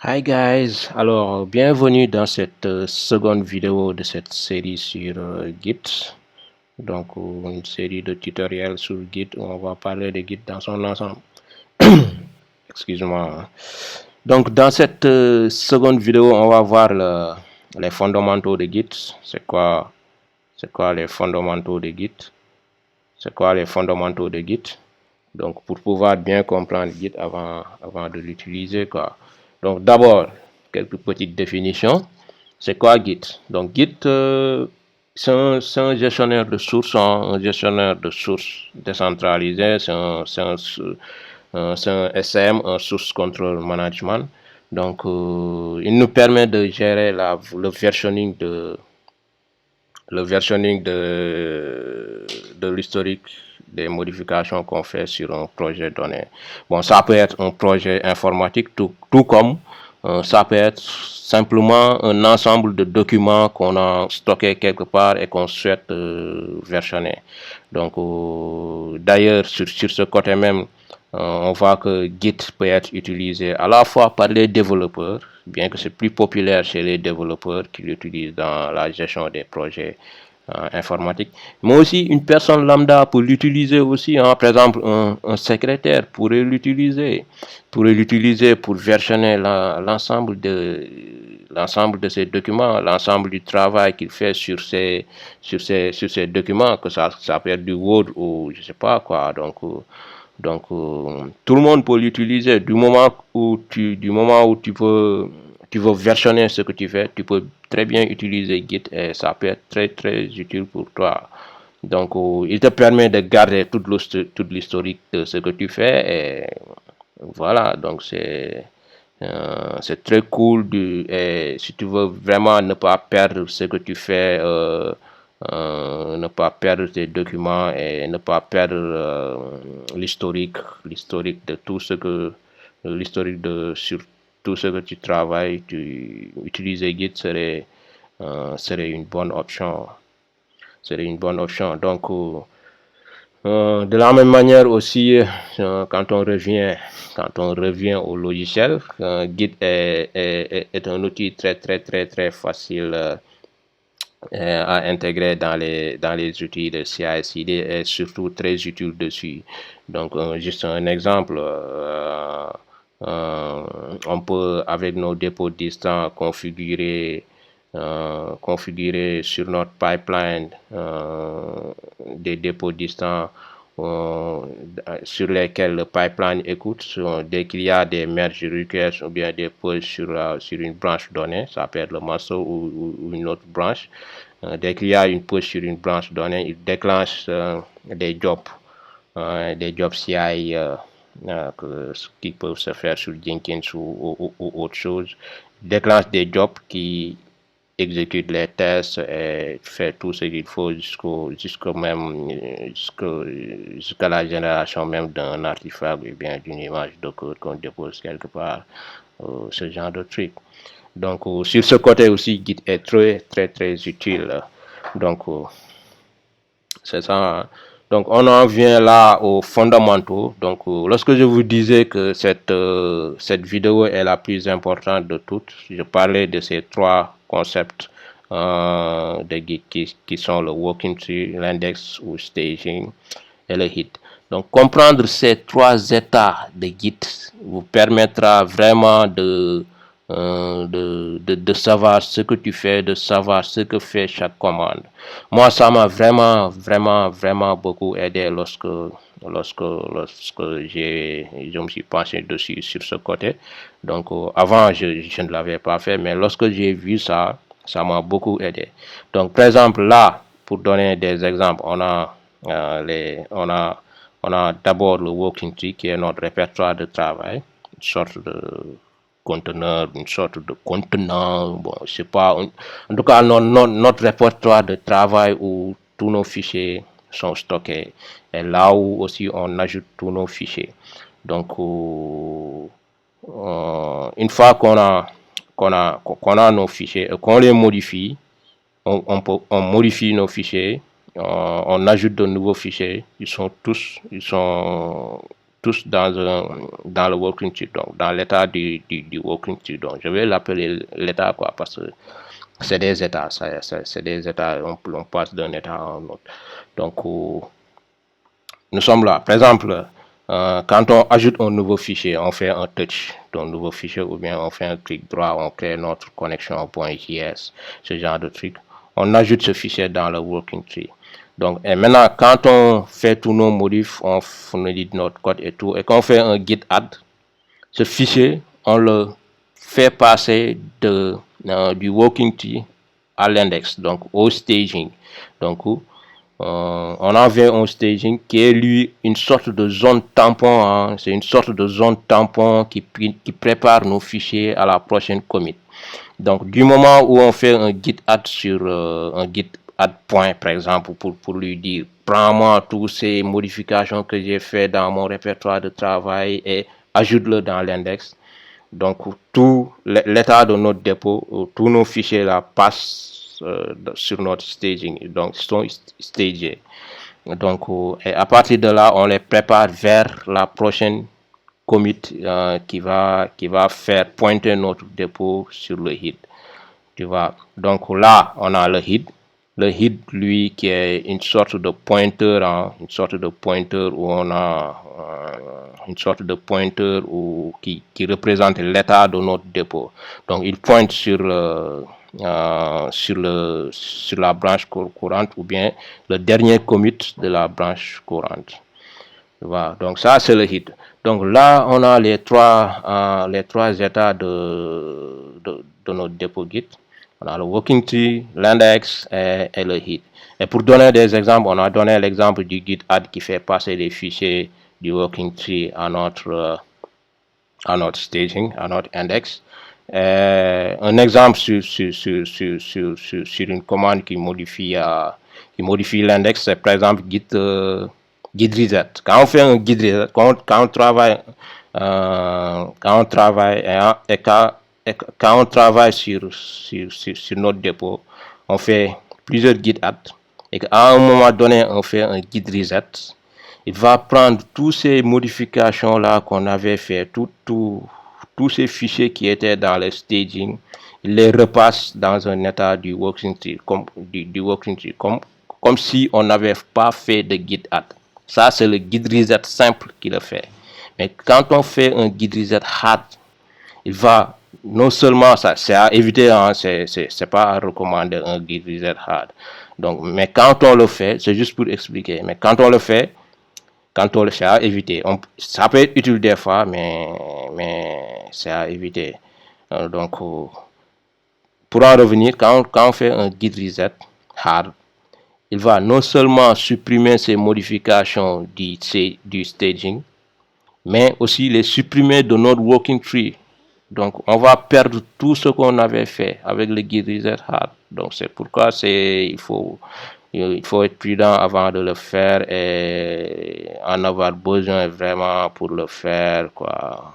Hi guys, alors bienvenue dans cette seconde vidéo de cette série sur Git. Donc une série de tutoriels sur Git où on va parler de Git dans son ensemble. Excuse-moi. Donc dans cette seconde vidéo, on va voir les fondamentaux de Git. C'est quoi les fondamentaux de Git? C'est quoi les fondamentaux de Git? Donc pour pouvoir bien comprendre Git avant de l'utiliser quoi. Donc d'abord, quelques petites définitions. C'est quoi Git? Donc Git, c'est un gestionnaire de sources, un gestionnaire de sources décentralisé, c'est un SM, un Source Control Management. Donc il nous permet de gérer le versionning de l'historique des modifications qu'on fait sur un projet donné. Bon, ça peut être un projet informatique, tout comme ça peut être simplement un ensemble de documents qu'on a stockés quelque part et qu'on souhaite versionner. Donc, d'ailleurs, sur ce côté même, on voit que Git peut être utilisé à la fois par les développeurs, bien que c'est plus populaire chez les développeurs qui l'utilisent dans la gestion des projets informatiques, mais aussi une personne lambda peut l'utiliser aussi. Hein. Par exemple, un secrétaire pourrait l'utiliser pour versionner l'ensemble de ces documents, l'ensemble du travail qu'il fait sur ces documents, que ça peut être du Word ou je sais pas quoi. Donc tout le monde peut l'utiliser du moment où tu veux versionner ce que tu fais, tu peux très bien utiliser Git et ça peut être très très utile pour toi. Donc il te permet de garder toute l'historique de ce que tu fais et voilà, donc c'est très cool et si tu veux vraiment ne pas perdre ce que tu fais, ne pas perdre tes documents et ne pas perdre l'historique de tout ce que l'historique de sur tout ce que tu travailles, utiliser Git serait une bonne option. Serait une bonne option. Donc de la même manière aussi, quand on revient au logiciel, Git est un outil très très très très facile à intégrer dans les outils de CI/CD et surtout très utile dessus. Donc juste un exemple, on peut avec nos dépôts distants configurer sur notre pipeline des dépôts distants sur lesquels le pipeline écoute dès qu'il y a des merge requests ou bien des pulls sur une branche donnée, ça peut être le master ou une autre branche. Dès qu'il y a une push sur une branche donnée, il déclenche des jobs CI qui peuvent se faire sur Jenkins ou autre chose. Il déclenche des jobs qui exécute les tests et fait tout ce qu'il faut jusqu'à la génération même d'un artefact ou bien d'une image de code qu'on dépose quelque part, ce genre de truc. Donc sur ce côté aussi, Git est très très très utile. Donc c'est ça. Hein. Donc on en vient là aux fondamentaux. Donc lorsque je vous disais que cette vidéo est la plus importante de toutes, je parlais de ces trois concepts de Git qui sont le working tree, l'index ou staging et le hit. Donc comprendre ces trois états de Git vous permettra vraiment de savoir ce que tu fais, de savoir ce que fait chaque commande. Moi, ça m'a vraiment, vraiment, vraiment beaucoup aidé lorsque je me suis penché dessus sur ce côté. Donc, avant, je ne l'avais pas fait, mais lorsque j'ai vu ça, ça m'a beaucoup aidé. Donc, par exemple, là, pour donner des exemples, on a d'abord le working tree qui est notre répertoire de travail, une sorte de conteneur, une sorte de contenant, bon, je sais pas, en tout cas notre répertoire de travail où tous nos fichiers sont stockés et là où aussi on ajoute tous nos fichiers. Donc une fois qu'on a nos fichiers et qu'on les modifie, on modifie nos fichiers, on ajoute de nouveaux fichiers, ils sont tous tous dans le working tree, donc dans l'état du working tree. Donc je vais l'appeler l'état, quoi, parce que c'est des états, c'est des états, on passe d'un état à un autre. Donc nous sommes là. Par exemple, quand on ajoute un nouveau fichier, on fait un touch d'un nouveau fichier, ou bien on fait un clic droit, on crée notre connexion .js, ce genre de truc. On ajoute ce fichier dans le working tree. Donc, et maintenant, quand on fait tous nos modifs, on finit notre code et tout, et qu'on fait un git add, ce fichier, on le fait passer du working tree à l'index, donc au staging. Donc, on avait un staging qui est lui une sorte de zone tampon, hein. C'est une sorte de zone tampon qui prépare nos fichiers à la prochaine commit. Donc du moment où on fait un git add sur un git add point, par exemple, pour lui dire prends-moi toutes ces modifications que j'ai fait dans mon répertoire de travail et ajoute-le dans l'index. Donc tout l'état de notre dépôt, tous nos fichiers là passent sur notre staging, donc sont stagés. Donc et à partir de là, on les prépare vers la prochaine commit qui va faire pointer notre dépôt sur le head. Tu vois. Donc là, on a le head. Le head, lui, qui est une sorte de pointeur, hein, une sorte de pointeur où on a une sorte de pointeur qui représente l'état de notre dépôt. Donc il pointe sur la branche courante, ou bien le dernier commit de la branche courante. Voilà. Donc ça, c'est le head. Donc là, on a les trois états de notre dépôt Git. On a le working tree, l'index et le head. Et pour donner des exemples, on a donné l'exemple du git add qui fait passer les fichiers du working tree à notre staging, à notre index. Un exemple sur une commande qui modifie l'index, c'est par exemple git reset. Quand on fait un git reset, quand on travaille quand on travaille sur notre dépôt, on fait plusieurs git add, et qu'à un moment donné, on fait un git reset. Il va prendre toutes ces modifications là qu'on avait fait, tous ces fichiers qui étaient dans le staging, il les repasse dans un état du working tree, comme si on n'avait pas fait de git add. Ça, c'est le git reset simple qui le fait. Mais quand on fait un git reset hard, il va non seulement, ça c'est à éviter, hein, c'est pas à recommander un git reset hard. Donc, mais quand on le fait, c'est juste pour expliquer, mais quand on le fait c'est à éviter. Ça peut être utile des fois, mais c'est à éviter. Donc, pour en revenir, quand on fait un git reset hard, il va non seulement supprimer ces modifications du staging, mais aussi les supprimer de notre working tree. Donc, on va perdre tout ce qu'on avait fait avec le git reset hard. Donc, c'est pourquoi il faut être prudent avant de le faire et en avoir besoin vraiment pour le faire, quoi.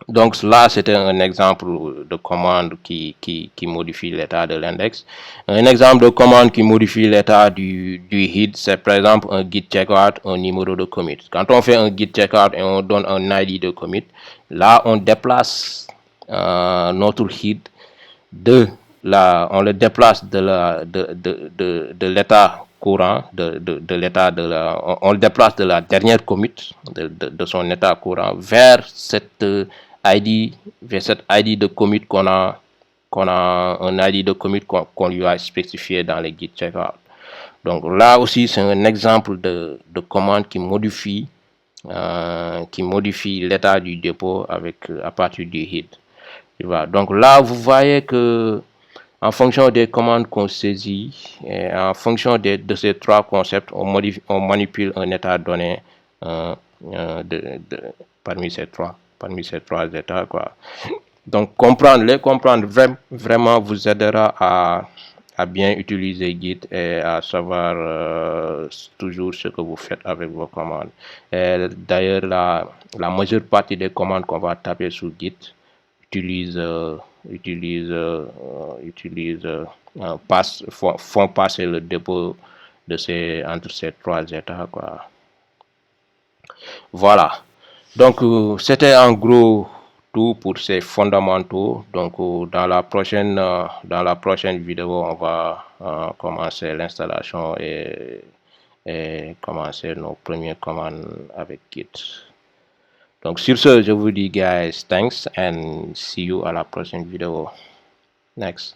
Donc là, c'était un exemple de commande qui modifie l'état de l'index. Un exemple de commande qui modifie l'état du head, c'est par exemple un git checkout, un numéro de commit. Quand on fait un git checkout et on donne un ID de commit, là, on déplace notre head on le déplace de l'état courant, on le déplace de la dernière commit, de son état courant, vers cette ID de commit qu'on a un ID de commit qu'on lui a spécifié dans le git checkout. Donc là aussi, c'est un exemple de commande qui modifie l'état du dépôt à partir du head. Donc là, vous voyez que en fonction des commandes qu'on saisit, et en fonction de ces trois concepts, on manipule un état donné parmi ces trois états, quoi. Donc les comprendre vraiment vous aidera à bien utiliser Git et à savoir toujours ce que vous faites avec vos commandes. D'ailleurs, la majeure partie des commandes qu'on va taper sur Git font passer le dépôt entre ces trois états, quoi. Voilà. Donc, c'était en gros tout pour ces fondamentaux. Donc, dans la prochaine vidéo, on va commencer l'installation et commencer nos premières commandes avec Git. Donc, sur ce, je vous dis, guys, thanks and see you à la prochaine vidéo. Next.